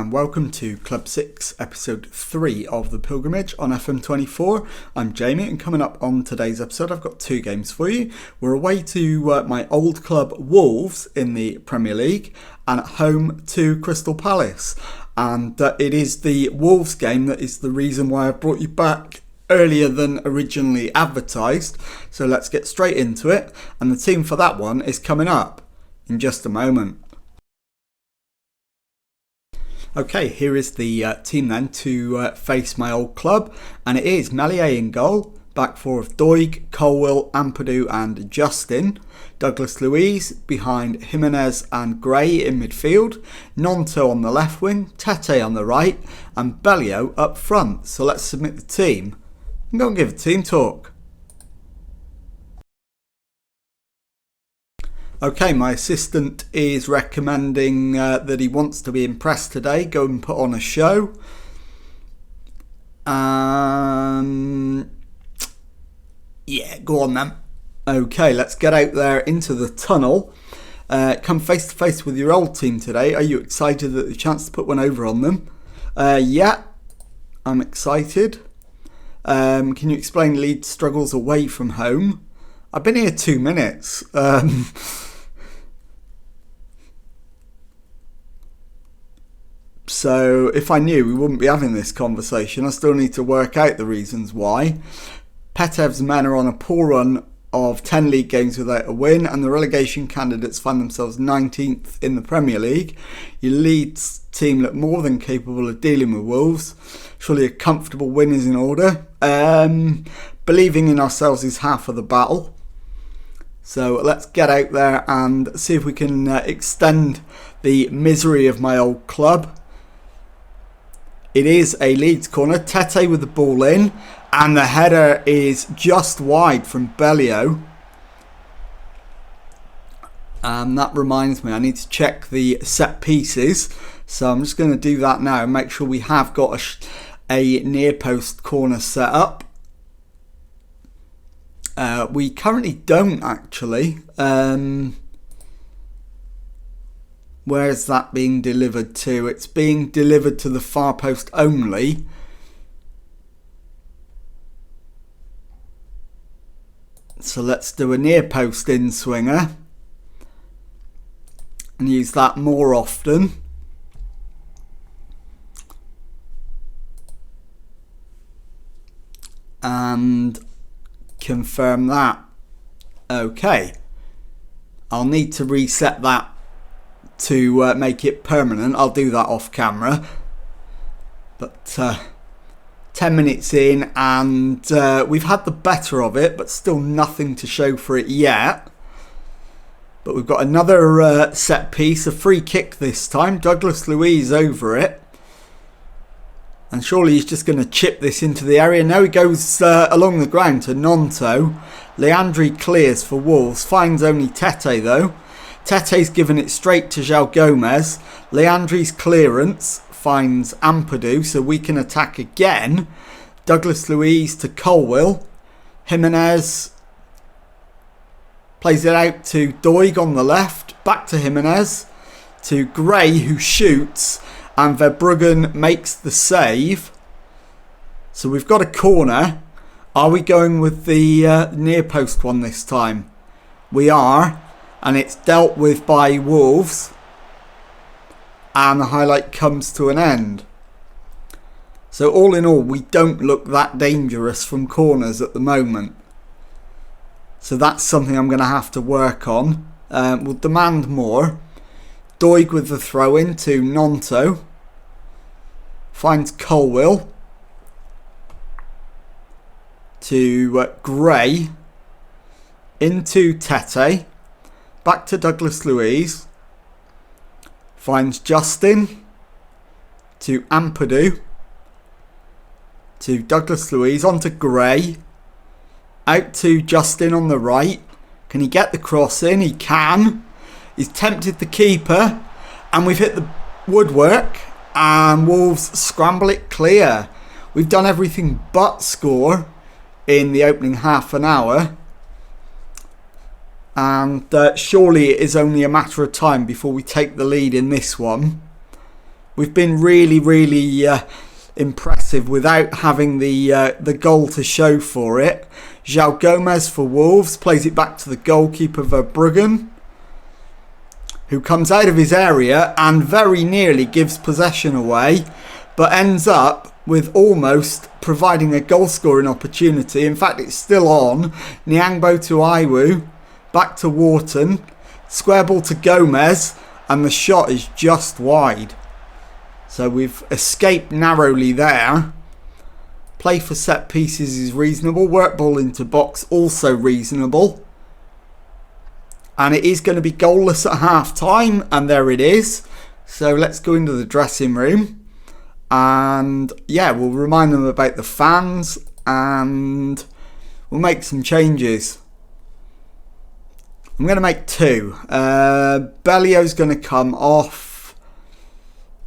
and welcome to Club 6 episode 3 of The Pilgrimage on FM24. I'm Jamie, and coming up on today's episode I've got two games for you. We're away to my old club Wolves in the Premier League and at home to Crystal Palace, and it is the Wolves game that is the reason why I brought you back earlier than originally advertised. So let's get straight into it, and the team for that one is coming up in just a moment. Okay, here is the team then to face my old club, and it is Meslier in goal, back four of Doig, Colwill, Ampadu and Justin, Douglas Luiz behind Jimenez and Gray in midfield, Nonto on the left wing, Tete on the right and Bellio up front. So let's submit the team and go and give a team talk. Okay, my assistant is recommending that he wants to be impressed today. Go and put on a show. Yeah, go on then. Okay, let's get out there into the tunnel. Come face to face with your old team today. Are you excited at the chance to put one over on them? Yeah, I'm excited. Can you explain Leeds' struggles away from home? I've been here 2 minutes. So if I knew, we wouldn't be having this conversation. I still need to work out the reasons why. Petev's men are on a poor run of 10 league games without a win, and the relegation candidates find themselves 19th in the Premier League. Your Leeds team look more than capable of dealing with Wolves. Surely a comfortable win is in order. Believing in ourselves is half of the battle. So let's get out there and see if we can extend the misery of my old club. It is a Leeds corner. Tete with the ball in, and the header is just wide from Bellio. That reminds me, I need to check the set pieces. So I'm just going to do that now and make sure we have got a near post corner set up. We currently don't actually. Where is that being delivered to? It's being delivered to the far post only. So let's do a near post in swinger and use that more often. And confirm that. Okay, I'll need to reset that to make it permanent. I'll do that off camera. But 10 minutes in, and we've had the better of it, but still nothing to show for it yet. But we've got another set piece, a free kick this time. Douglas Luiz over it. And surely he's just going to chip this into the area. Now he goes along the ground to Nonto. Leandri clears for Wolves. Finds only Tete though. Tete's given it straight to João Gomez. Leandri's clearance finds Ampadu, so we can attack again. Douglas Luiz to Colwill. Jimenez plays it out to Doig on the left. Back to Jimenez. To Gray, who shoots. And Verbruggen makes the save. So we've got a corner. Are we going with the near post one this time? We are. And it's dealt with by Wolves. And the highlight comes to an end. So all in all, we don't look that dangerous from corners at the moment. So that's something I'm going to have to work on. We'll demand more. Doig with the throw in to Nonto. Finds Colwill. To Gray. Into Tete. Back to Douglas Luiz. Finds Justin. To Ampadu. To Douglas Luiz. On to Gray. Out to Justin on the right. Can he get the cross in? He can. He's tempted the keeper. And we've hit the woodwork. And Wolves scramble it clear. We've done everything but score in the opening half an hour. And surely it is only a matter of time before we take the lead in this one. we've been really impressive without having the goal to show for it. João Gomez for Wolves plays it back to the goalkeeper Verbruggen, who comes out of his area and very nearly gives possession away, but ends up with almost providing a goal scoring opportunity. In fact, it's still on. Nyangbo to Iwu, back to Wharton, square ball to Gomez, and the shot is just wide. So we've escaped narrowly there. Play for set pieces is reasonable. Work ball into box, also reasonable. And it is going to be goalless at half time, and there it is. So let's go into the dressing room. And yeah, we'll remind them about the fans, and we'll make some changes. I'm going to make two. Bellio's going to come off,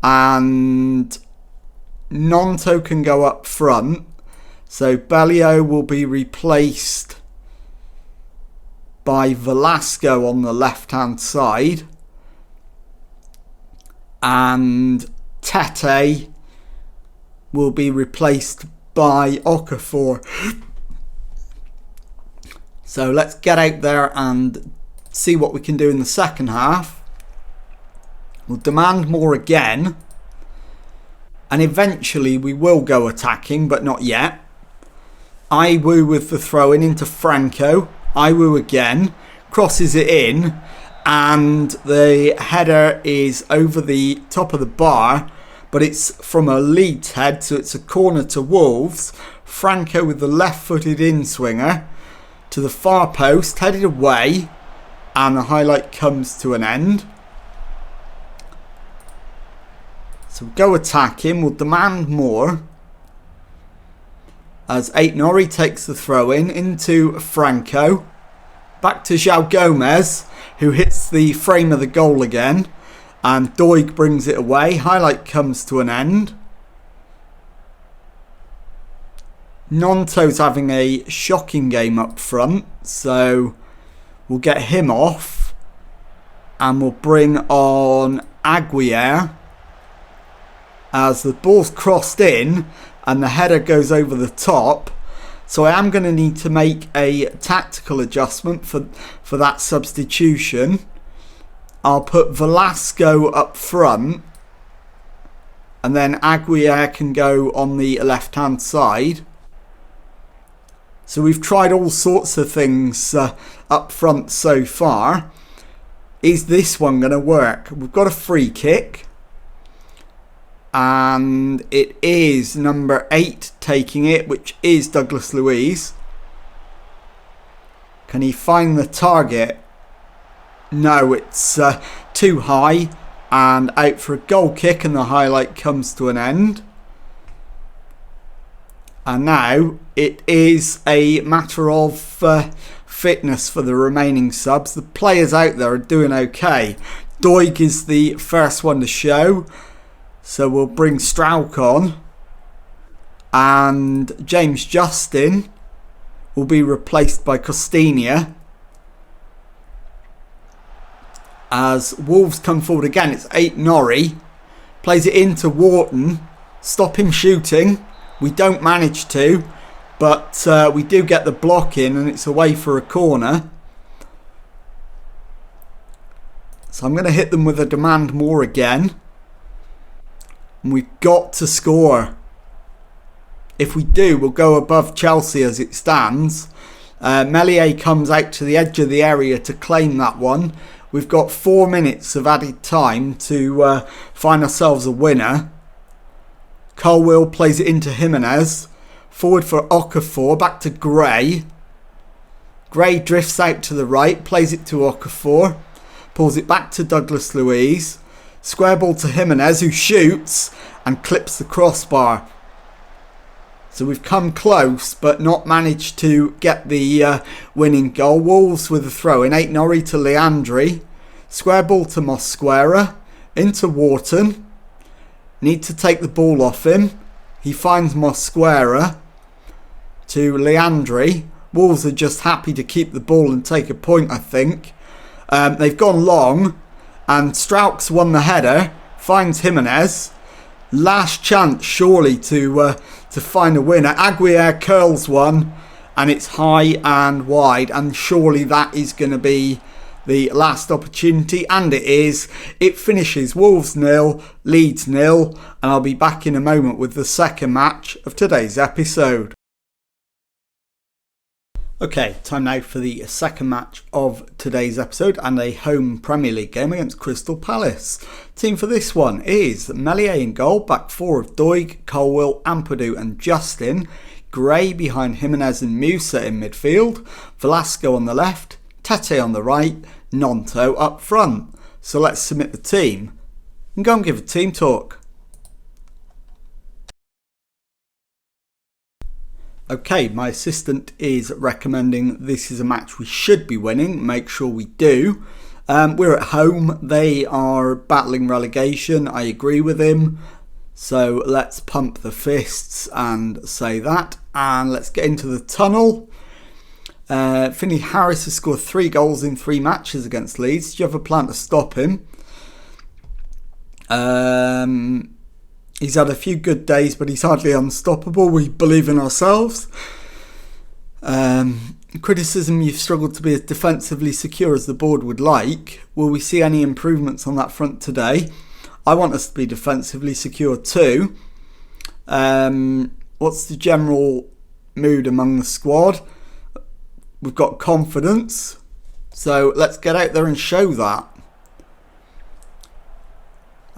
and Nonto can go up front. So Bellio will be replaced by Velasco on the left hand side, and Tete will be replaced by Okafor. So let's get out there and see what we can do in the second half. We'll demand more again, and eventually we will go attacking, but not yet. Iwu with the throw in into Franco. Iwu again, crosses it in, and the header is over the top of the bar, but it's from a Leeds head, so it's a corner to Wolves. Franco with the left-footed in-swinger to the far post, headed away, and the highlight comes to an end. So we'll go attacking, we'll demand more, as Aït-Nouri takes the throw in into Franco. Back to João Gomez, who hits the frame of the goal again, and Doig brings it away. Highlight comes to an end. Nonto's having a shocking game up front, so we'll get him off, and we'll bring on Aguirre, as the ball's crossed in and the header goes over the top. So I am going to need to make a tactical adjustment for that substitution. I'll put Velasco up front, and then Aguirre can go on the left hand side. So we've tried all sorts of things up front so far. Is this one going to work? We've got a free kick, and it is number 8 taking it, which is Douglas Luiz. Can he find the target? No, it's too high, and out for a goal kick, and the highlight comes to an end. And now it is a matter of fitness for the remaining subs. The players out there are doing okay. Doig is the first one to show, so we'll bring Strauch on, and James Justin will be replaced by Costinha. As Wolves come forward again, it's Aït-Nouri, plays it into Wharton. Stop him shooting. We don't manage to, but we do get the block in, and it's away for a corner. So I'm going to hit them with a demand more again. And we've got to score. If we do, we'll go above Chelsea as it stands. Meslier comes out to the edge of the area to claim that one. We've got 4 minutes of added time to find ourselves a winner. Colwill plays it into Jimenez. Forward for Okafor, back to Gray. Gray drifts out to the right, plays it to Okafor. Pulls it back to Douglas Luiz. Square ball to Jimenez, who shoots and clips the crossbar. So we've come close, but not managed to get the winning goal. Wolves with a throw in. Aït-Nouri to Leandri. Square ball to Mosquera. Into Wharton. Need to take the ball off him. He finds Mosquera to Leandri. Wolves are just happy to keep the ball and take a point, I think. They've gone long, and Strauch's won the header. Finds Jimenez. last chance surely to find a winner. Aguirre curls one, and it's high and wide, and surely that is going to be the last opportunity, and it is. It finishes Wolves 0, Leeds 0, and I'll be back in a moment with the second match of today's episode. Okay, time now for the second match of today's episode and a home Premier League game against Crystal Palace. Team for this one is Meslier in goal, back four of Doig, Colwill, Ampadu and Justin. Gray behind Jimenez and Musa in midfield. Velasco on the left, Tete on the right, Nonto up front. So let's submit the team and go and give a team talk. Okay, my assistant is recommending this is a match we should be winning. Make sure we do. We're at home. They are battling relegation. I agree with him. So let's pump the fists and say that. And let's get into the tunnel. Finley Harris has scored 3 goals in 3 matches against Leeds. Do you have a plan to stop him? He's had a few good days, but he's hardly unstoppable. We believe in ourselves. Criticism, you've struggled to be as defensively secure as the board would like. Will we see any improvements on that front today? I want us to be defensively secure too. What's the general mood among the squad? We've got confidence. So let's get out there and show that.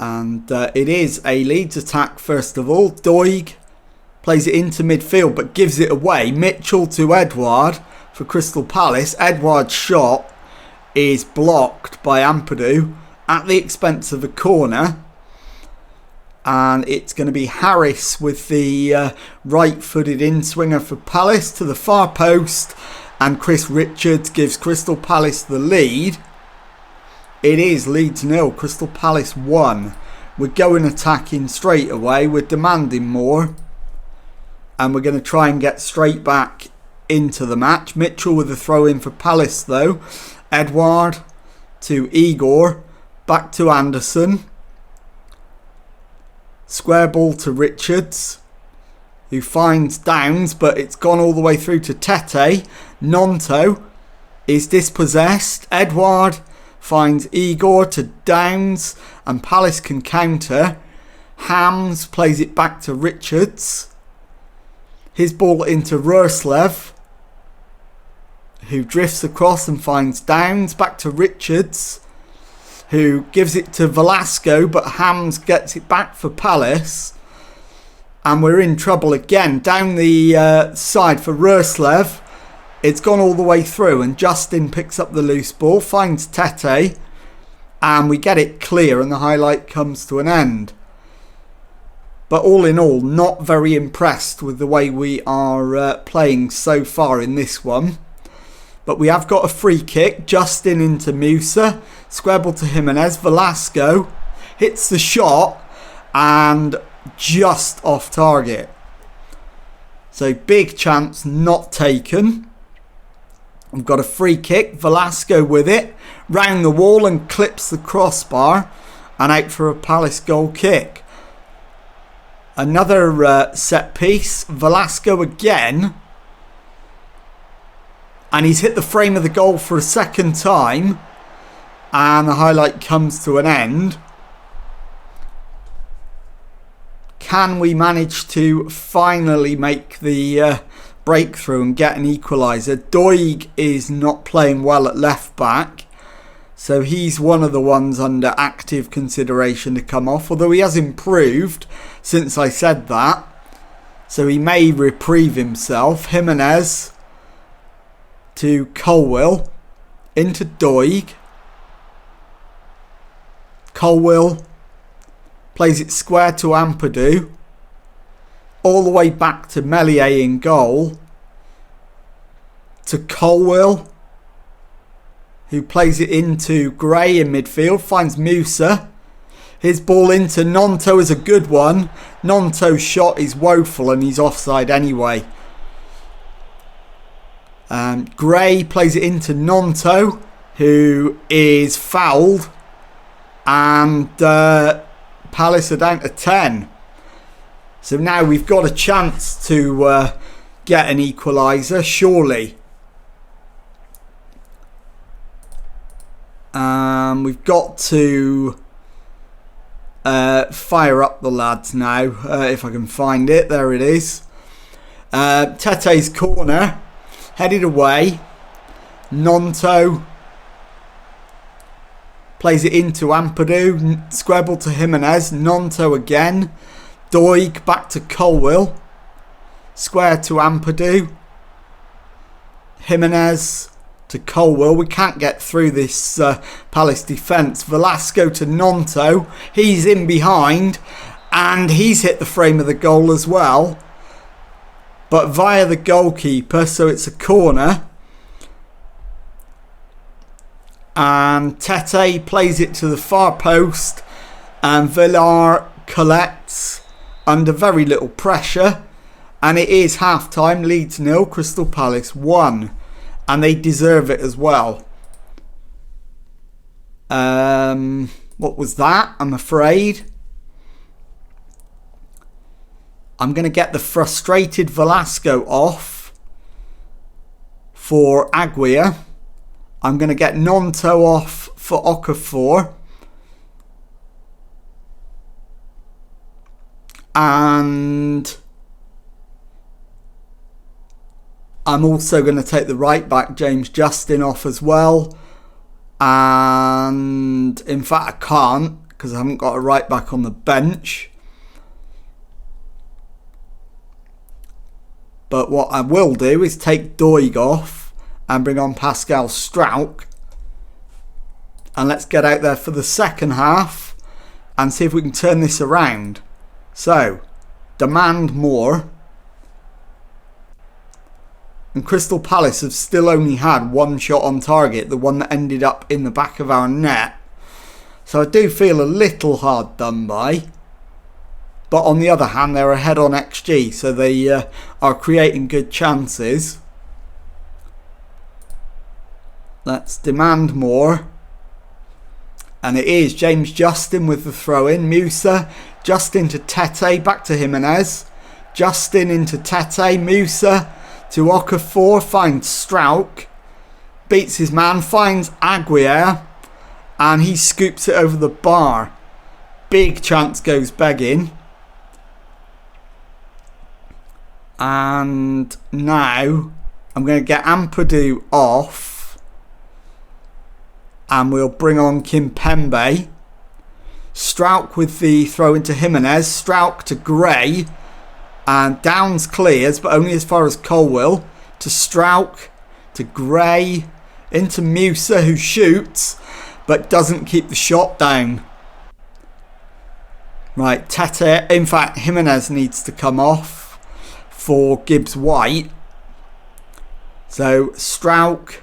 And it is a Leeds attack first of all. Doig plays it into midfield but gives it away. Mitchell to Edouard for Crystal Palace. Edouard's shot is blocked by Ampadu at the expense of a corner. And it's going to be Harris with the right-footed in-swinger for Palace to the far post. And Chris Richards gives Crystal Palace the lead. It is Leeds 0, Crystal Palace 1. We're going attacking straight away. We're demanding more. And we're going to try and get straight back into the match. Mitchell with a throw in for Palace though. Edouard to Igor. Back to Anderson. Square ball to Richards, who finds Downs, but it's gone all the way through to Tete. Nonto is dispossessed. Edouard finds Igor to Downs and Palace can counter. Hams plays it back to Richards. His ball into Roerslev, who drifts across and finds Downs. Back to Richards, who gives it to Velasco, but Hams gets it back for Palace. And we're in trouble again. Down the side for Roerslev. It's gone all the way through and Justin picks up the loose ball, finds Tete, and we get it clear and the highlight comes to an end. But all in all, not very impressed with the way we are playing so far in this one. But we have got a free kick. Justin into Musa, square ball to Jimenez. Velasco hits the shot and just off target. So big chance not taken. We've got a free kick. Velasco with it. Round the wall and clips the crossbar. And out for a Palace goal kick. Another set piece. Velasco again. And he's hit the frame of the goal for a second time. And the highlight comes to an end. Can we manage to finally make the breakthrough and get an equaliser? Doig is not playing well at left back, so he's one of the ones under active consideration to come off, although he has improved since I said that, so he may reprieve himself. Jimenez to Colwill, into Doig. Colwill plays it square to Ampadu. All the way back to Meslier in goal. To Colwill, who plays it into Gray in midfield. Finds Musa. His ball into Nonto is a good one. Nonto's shot is woeful and he's offside anyway. Gray plays it into Nonto, who is fouled. And Palace are down to 10. So now we've got a chance to get an equaliser, surely. We've got to fire up the lads now, if I can find it. There it is. Tete's corner, headed away. Nonto plays it into Ampadu. Squebble to Jimenez. Nonto again. Doig back to Colwill. Square to Ampadu. Jimenez to Colwill. We can't get through this Palace defence. Velasco to Nonto. He's in behind. And he's hit the frame of the goal as well. But via the goalkeeper. So it's a corner. And Tete plays it to the far post. And Villar collects under very little pressure. And it is half time. Leeds 0, Crystal Palace 1. And they deserve it as well. What was that? I'm afraid. I'm going to get the frustrated Velasco off for Aguirre. I'm going to get Nonto off for Okafor. And I'm also going to take the right back, James Justin, off as well. And in fact, I can't because I haven't got a right back on the bench. But what I will do is take Doig off and bring on Pascal Struijk. And let's get out there for the second half and see if we can turn this around. So, demand more. And Crystal Palace have still only had one shot on target, the one that ended up in the back of our net. So I do feel a little hard done by. But on the other hand, they're ahead on XG, so they are creating good chances. Let's demand more. And it is James Justin with the throw in. Musa, Justin to Tete, back to Jimenez. Justin into Tete, Musa to Okafor, finds Struijk. Beats his man, finds Aguirre. And he scoops it over the bar. Big chance goes begging. And now I'm going to get Ampadu off. And we'll bring on Kimpembe. Struijk with the throw into Jimenez. Struijk to Gray. And Downs clears, but only as far as Colwill. To Struijk. To Gray. Into Musa, who shoots, but doesn't keep the shot down. Right, Tete. In fact, Jimenez needs to come off for Gibbs White. So, Struijk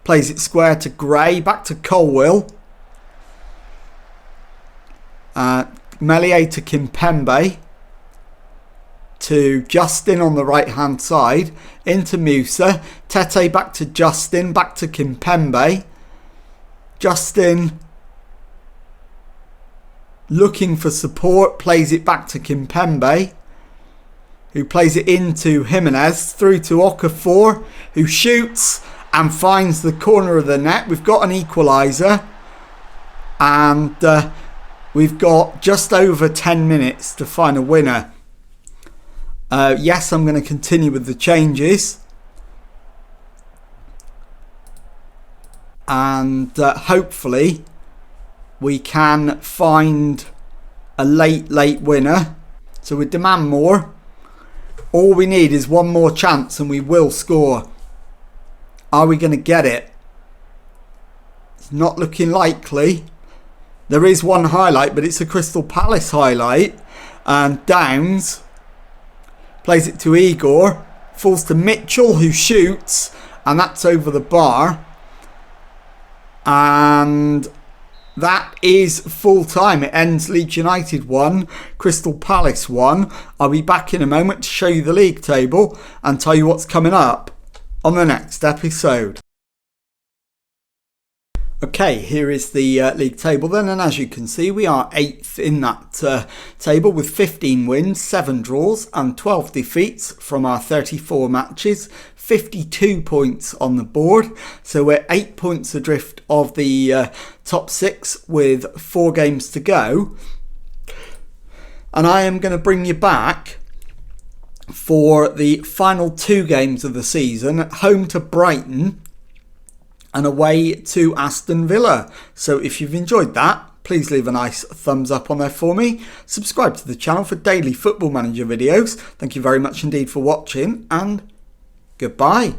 plays it square to Gray, back to Colwill. Meslier to Kimpembe. To Justin on the right hand side. Into Musa. Tete back to Justin, back to Kimpembe. Justin looking for support, plays it back to Kimpembe, who plays it into Jimenez, through to Okafor, who shoots and finds the corner of the net. We've got an equaliser, and we've got just over 10 minutes to find a winner. Yes, I'm going to continue with the changes, and hopefully we can find a late winner. So we demand more. All we need is one more chance and we will score. Are we going to get it? It's not looking likely. There is one highlight, but it's a Crystal Palace highlight. And Downs plays it to Igor. Falls to Mitchell, who shoots. And that's over the bar. And that is full time. It ends Leeds United 1, Crystal Palace 1. I'll be back in a moment to show you the league table and tell you what's coming up on the next episode. Okay, here is the league table then, and as you can see we are 8th in that table with 15 wins, 7 draws and 12 defeats from our 34 matches, 52 points on the board, so we're 8 points adrift of the top 6 with 4 games to go. And I am going to bring you back for the final 2 games of the season, at home to Brighton and away to Aston Villa. So if you've enjoyed that, please leave a nice thumbs up on there for me. Subscribe to the channel for daily Football Manager videos. Thank you very much indeed for watching, and goodbye.